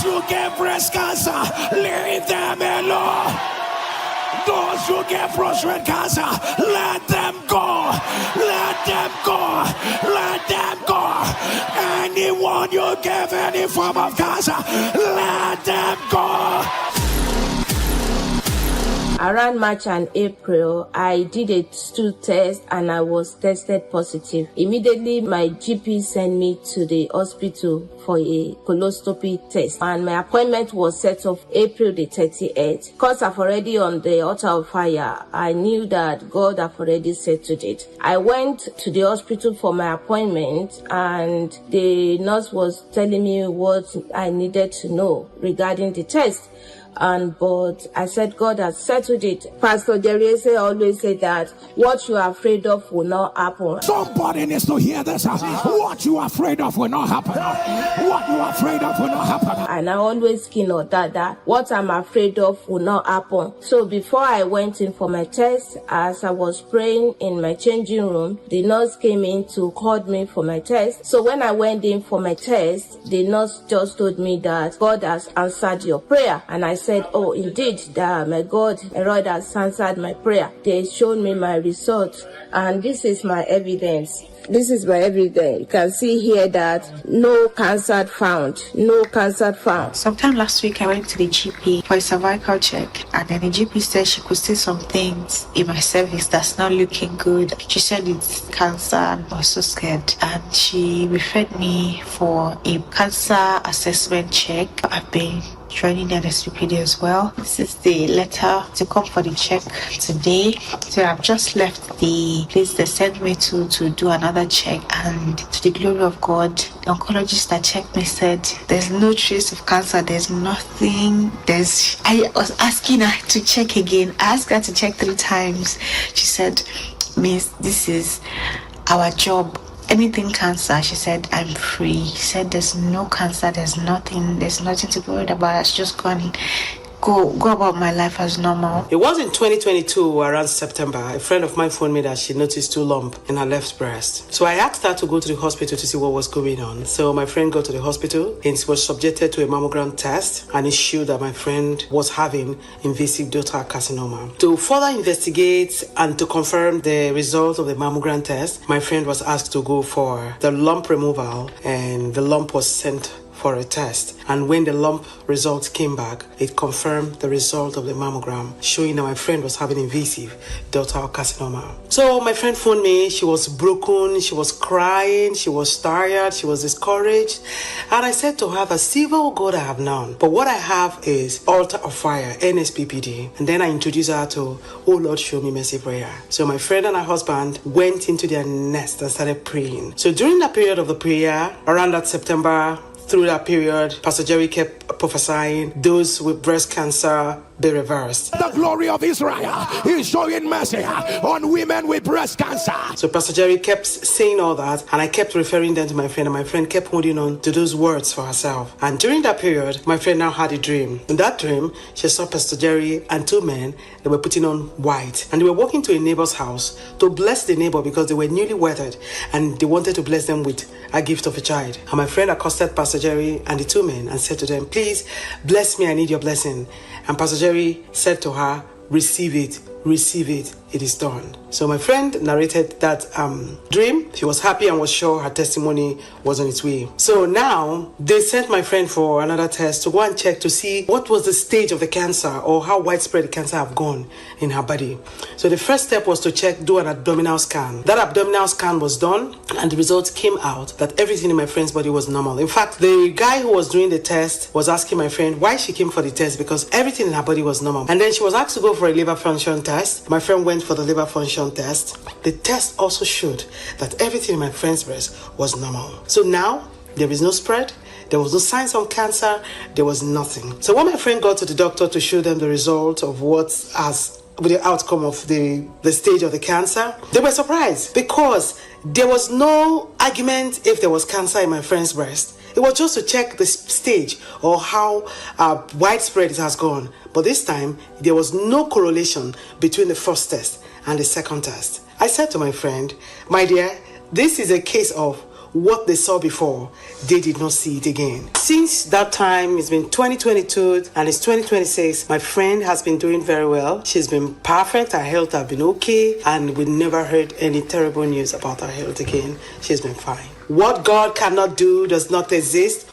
who get breast cancer, leave them alone. Those who get prostate cancer, let them go. Let them go. Let them go. Anyone you give any form of cancer, let them go. Around March and April, I did a stool test and I was tested positive. Immediately, my GP sent me to the hospital for a colonoscopy test, and my appointment was set of April the 38th. Because I've already on the altar of fire, I knew that God have already settled it. I went to the hospital for my appointment, and the nurse was telling me what I needed to know regarding the test. But I said, God has settled it. Pastor Jerry always said that what you are afraid of will not happen. Somebody needs to hear this. What you are afraid of will not happen. What you are afraid of will not happen. And I always that what I'm afraid of will not happen. So before I went in for my test, as I was praying in my changing room, the nurse came in to call me for my test. So when I went in for my test, the nurse just told me that God has answered your prayer. And I said, oh, indeed, that my God has answered my prayer. They showed me my results, and this is my evidence. This is my evidence. You can see here that no cancer found. No cancer found. Sometime last week, I went to the GP for a cervical check, and then the GP said she could see some things in my cervix that's not looking good. She said it's cancer, and I was so scared. And she referred me for a cancer assessment check. I've been joining the NSPPD as well. This is the letter to come for the check today. So I've just left the place they sent me to do another check, and to the glory of God, the oncologist that checked me said there's no trace of cancer, there's nothing. I was asking her to check again. I asked her to check 3 times. She said, Miss, this is our job. Anything cancer, she said, I'm free. She said there's no cancer, there's nothing to be worried about. I should just go about my life as normal. It was in 2022, around September. A friend of mine phoned me that she noticed 2 lumps in her left breast. So I asked her to go to the hospital to see what was going on. So my friend got to the hospital and she was subjected to a mammogram test, and it showed that my friend was having invasive ductal carcinoma. To further investigate and to confirm the results of the mammogram test, my friend was asked to go for the lump removal, and the lump was sent for a test. And when the lump results came back, it confirmed the result of the mammogram, showing that my friend was having invasive ductal carcinoma. So my friend phoned me. She was broken, she was crying, she was tired, she was discouraged. And I said to her, the civil God I have known, but what I have is altar of fire, NSPPD. And then I introduced her to, oh Lord, show me mercy prayer. So my friend and her husband went into their nest and started praying. So during that period of the prayer, around that September, through that period, Pastor Jerry kept prophesying those with breast cancer be reversed. The glory of Israel is showing mercy on women with breast cancer. So Pastor Jerry kept saying all that, and I kept referring them to my friend, and my friend kept holding on to those words for herself. And during that period, my friend now had a dream. In that dream, she saw Pastor Jerry and 2 men that were putting on white, and they were walking to a neighbor's house to bless the neighbor because they were newly wedded, and they wanted to bless them with a gift of a child. And my friend accosted Pastor Jerry and the 2 men and said to them, please bless me, I need your blessing. And Pastor Jerry said to her, receive it, it is done. So my friend narrated that dream. She was happy and was sure her testimony was on its way. So now they sent my friend for another test to go and check to see what was the stage of the cancer or how widespread the cancer have gone in her body. So the first step was to do an abdominal scan. That abdominal scan was done, and the results came out that everything in my friend's body was normal. In fact, the guy who was doing the test was asking my friend why she came for the test, because everything in her body was normal. And then she was asked to go for a liver function test. My friend went for the liver function test. The test also showed that everything in my friend's breast was normal. So now there is no spread. There was no signs of cancer. There was nothing. So when my friend got to the doctor to show them the result of the outcome of the stage of the cancer, they were surprised because there was no argument if there was cancer in my friend's breast. It was just to check the stage or how widespread it has gone. But this time, there was no correlation between the first test and the second test. I said to my friend, my dear, this is a case of what they saw before, they did not see it again. Since that time, it's been 2022 and it's 2026. My friend has been doing very well. She's been perfect. Her health has been okay. And we never heard any terrible news about her health again. She's been fine. What God cannot do does not exist.